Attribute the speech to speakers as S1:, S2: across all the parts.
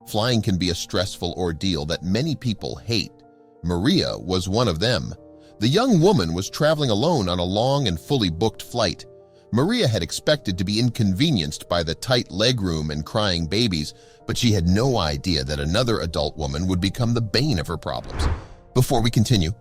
S1: Flying can be a stressful ordeal that many people hate. Maria was one of them. The young woman was traveling alone on a long and fully booked flight. Maria had expected to be inconvenienced by the tight legroom and crying babies, but she had no idea that another adult woman would become the bane of her problems. Before we continue,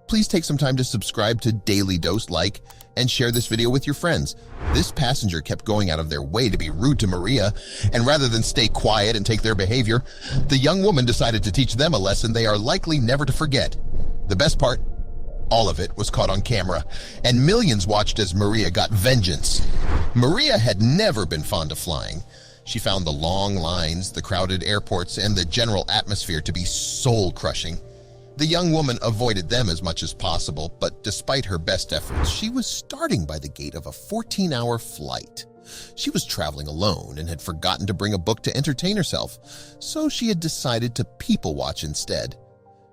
S1: please take some time to subscribe to Dailydose, like, and share this video with your friends. This passenger kept going out of their way to be rude to Maria, and rather than stay quiet and take their behavior, the young woman decided to teach them a lesson they are likely never to forget. The best part? All of it was caught on camera, and millions watched as Maria got vengeance. Maria had never been fond of flying. She found the long lines, the crowded airports, and the general atmosphere to be soul-crushing. The young woman avoided them as much as possible, but despite her best efforts, she was starting by the gate of a 14-hour flight. She was traveling alone and had forgotten to bring a book to entertain herself, so she had decided to people watch instead.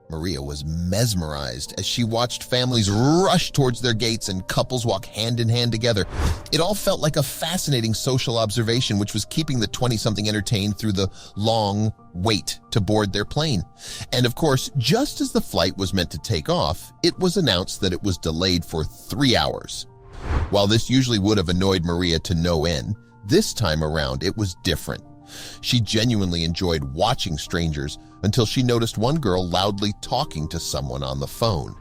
S1: Maria was mesmerized as she watched families rush towards their gates and couples walk hand in hand together. It all felt like a fascinating social observation which was keeping the 20-something entertained through the long wait to board their plane. And of course, just as the flight was meant to take off, it was announced that it was delayed for 3 hours. While this usually would have annoyed Maria to no end, this time around it was different. She genuinely enjoyed watching strangers until she noticed one girl loudly talking to someone on the phone.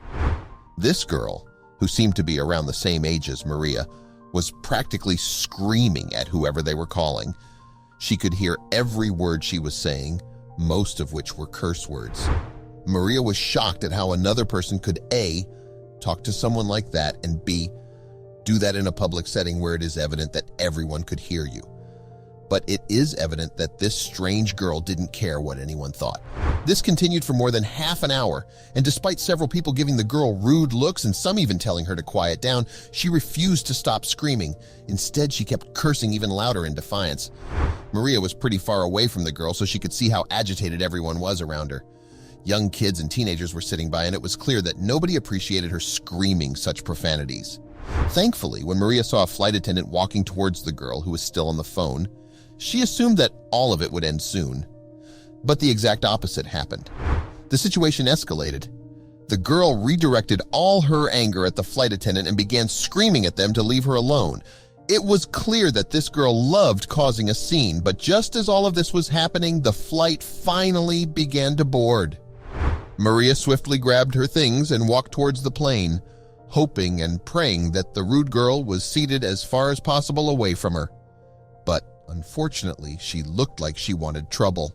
S1: This girl, who seemed to be around the same age as Maria, was practically screaming at whoever they were calling. She could hear every word she was saying, most of which were curse words. Maria was shocked at how another person could A, talk to someone like that, and B, do that in a public setting where it is evident that everyone could hear you. But it is evident that this strange girl didn't care what anyone thought. This continued for more than half an hour, and despite several people giving the girl rude looks and some even telling her to quiet down, she refused to stop screaming. Instead, she kept cursing even louder in defiance. Maria was pretty far away from the girl, so she could see how agitated everyone was around her. Young kids and teenagers were sitting by, and it was clear that nobody appreciated her screaming such profanities. Thankfully, when Maria saw a flight attendant walking towards the girl who was still on the phone, she assumed that all of it would end soon. But the exact opposite happened. The situation escalated. The girl redirected all her anger at the flight attendant and began screaming at them to leave her alone. It was clear that this girl loved causing a scene, but just as all of this was happening, the flight finally began to board. Maria swiftly grabbed her things and walked towards the plane, hoping and praying that the rude girl was seated as far as possible away from her. But unfortunately, she looked like she wanted trouble.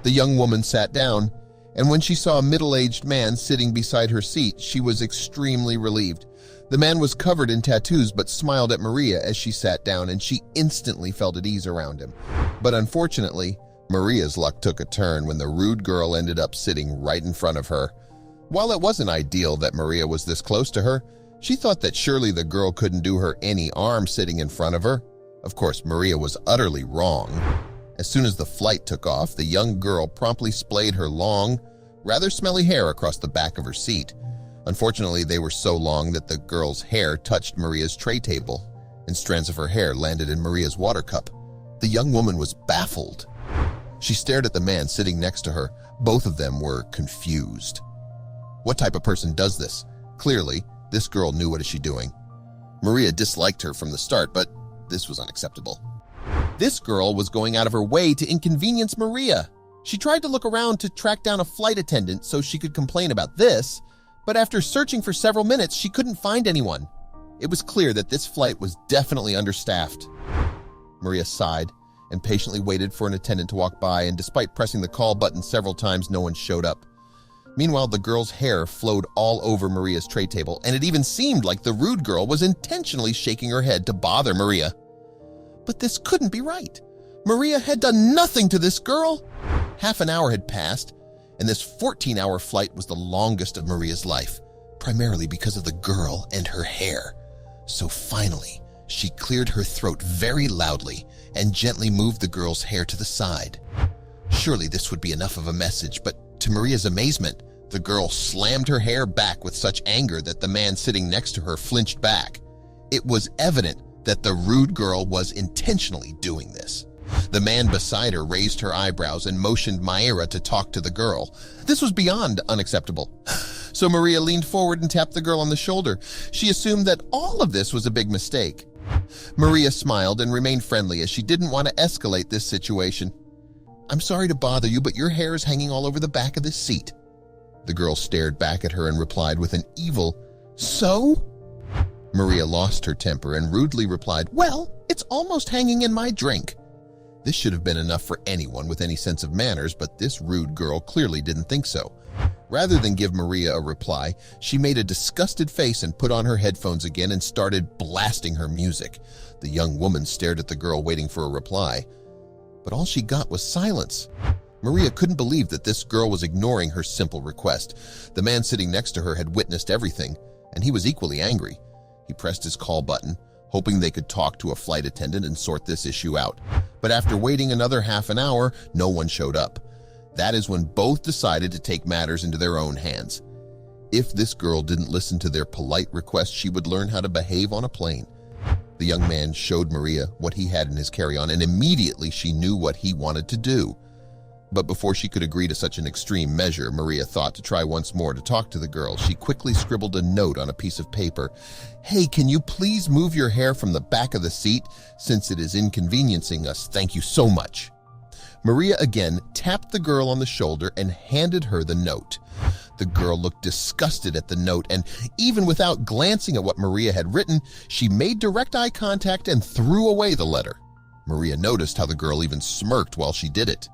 S1: The young woman sat down, and when she saw a middle-aged man sitting beside her seat, she was extremely relieved. The man was covered in tattoos but smiled at Maria as she sat down, and she instantly felt at ease around him. But unfortunately, Maria's luck took a turn when the rude girl ended up sitting right in front of her. While it wasn't ideal that Maria was this close to her, she thought that surely the girl couldn't do her any harm sitting in front of her. Of course, Maria was utterly wrong. As soon as the flight took off, the young girl promptly splayed her long, rather smelly hair across the back of her seat. Unfortunately, they were so long that the girl's hair touched Maria's tray table, and strands of her hair landed in Maria's water cup. The young woman was baffled. She stared at the man sitting next to her. Both of them were confused. What type of person does this? Clearly, this girl knew what is she doing. Maria disliked her from the start, but this was unacceptable. This girl was going out of her way to inconvenience Maria. She tried to look around to track down a flight attendant so she could complain about this, but after searching for several minutes, she couldn't find anyone. It was clear that this flight was definitely understaffed. Maria sighed and patiently waited for an attendant to walk by, and despite pressing the call button several times, no one showed up. Meanwhile, the girl's hair flowed all over Maria's tray table, and it even seemed like the rude girl was intentionally shaking her head to bother Maria. But this couldn't be right. Maria had done nothing to this girl. Half an hour had passed, and this 14-hour flight was the longest of Maria's life, primarily because of the girl and her hair. So finally, she cleared her throat very loudly and gently moved the girl's hair to the side. Surely this would be enough of a message, but to Maria's amazement, the girl slammed her hair back with such anger that the man sitting next to her flinched back. It was evident that the rude girl was intentionally doing this. The man beside her raised her eyebrows and motioned Mayra to talk to the girl. This was beyond unacceptable. So Maria leaned forward and tapped the girl on the shoulder. She assumed that all of this was a big mistake. Maria smiled and remained friendly as she didn't want to escalate this situation. "I'm sorry to bother you, but your hair is hanging all over the back of this seat." The girl stared back at her and replied with an evil, "So?" Maria lost her temper and rudely replied, "Well, it's almost hanging in my drink." This should have been enough for anyone with any sense of manners, but this rude girl clearly didn't think so. Rather than give Maria a reply, she made a disgusted face and put on her headphones again and started blasting her music. The young woman stared at the girl, waiting for a reply. But all she got was silence. Maria couldn't believe that this girl was ignoring her simple request. The man sitting next to her had witnessed everything, and he was equally angry. He pressed his call button, hoping they could talk to a flight attendant and sort this issue out. But after waiting another half an hour, no one showed up. That is when both decided to take matters into their own hands. If this girl didn't listen to their polite request, she would learn how to behave on a plane. The young man showed Maria what he had in his carry-on, and immediately she knew what he wanted to do. But before she could agree to such an extreme measure, Maria thought to try once more to talk to the girl. She quickly scribbled a note on a piece of paper. "Hey, can you please move your hair from the back of the seat? Since it is inconveniencing us, thank you so much." Maria again tapped the girl on the shoulder and handed her the note. The girl looked disgusted at the note, and even without glancing at what Maria had written, she made direct eye contact and threw away the letter. Maria noticed how the girl even smirked while she did it.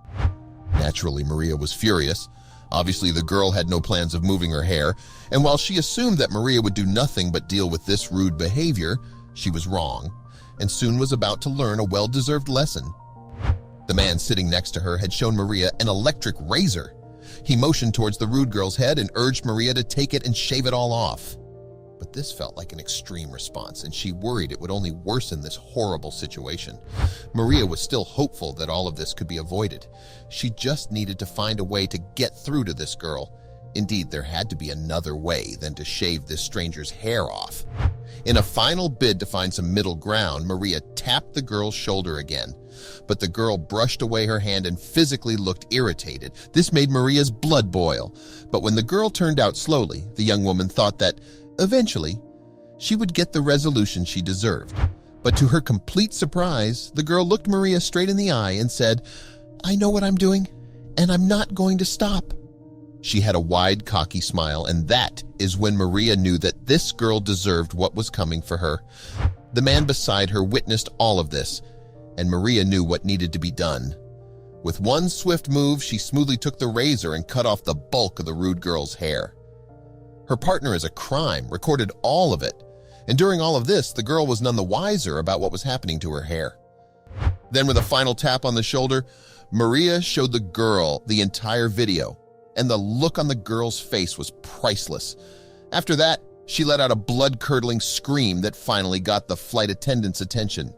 S1: Naturally, Maria was furious. Obviously, the girl had no plans of moving her hair, and while she assumed that Maria would do nothing but deal with this rude behavior, she was wrong, and soon was about to learn a well-deserved lesson. The man sitting next to her had shown Maria an electric razor. He motioned towards the rude girl's head and urged Maria to take it and shave it all off. But this felt like an extreme response, and she worried it would only worsen this horrible situation. Maria was still hopeful that all of this could be avoided. She just needed to find a way to get through to this girl. Indeed, there had to be another way than to shave this stranger's hair off. In a final bid to find some middle ground, Maria tapped the girl's shoulder again. But the girl brushed away her hand and physically looked irritated. This made Maria's blood boil. But when the girl turned out slowly, the young woman thought that, eventually, she would get the resolution she deserved. But to her complete surprise, the girl looked Maria straight in the eye and said, "I know what I'm doing, and I'm not going to stop." She had a wide, cocky smile, and that is when Maria knew that this girl deserved what was coming for her. The man beside her witnessed all of this, and Maria knew what needed to be done. With one swift move, she smoothly took the razor and cut off the bulk of the rude girl's hair. Her partner as a crime recorded all of it, and during all of this, the girl was none the wiser about what was happening to her hair. Then with a final tap on the shoulder, Maria showed the girl the entire video, and the look on the girl's face was priceless. After that, she let out a blood-curdling scream that finally got the flight attendant's attention.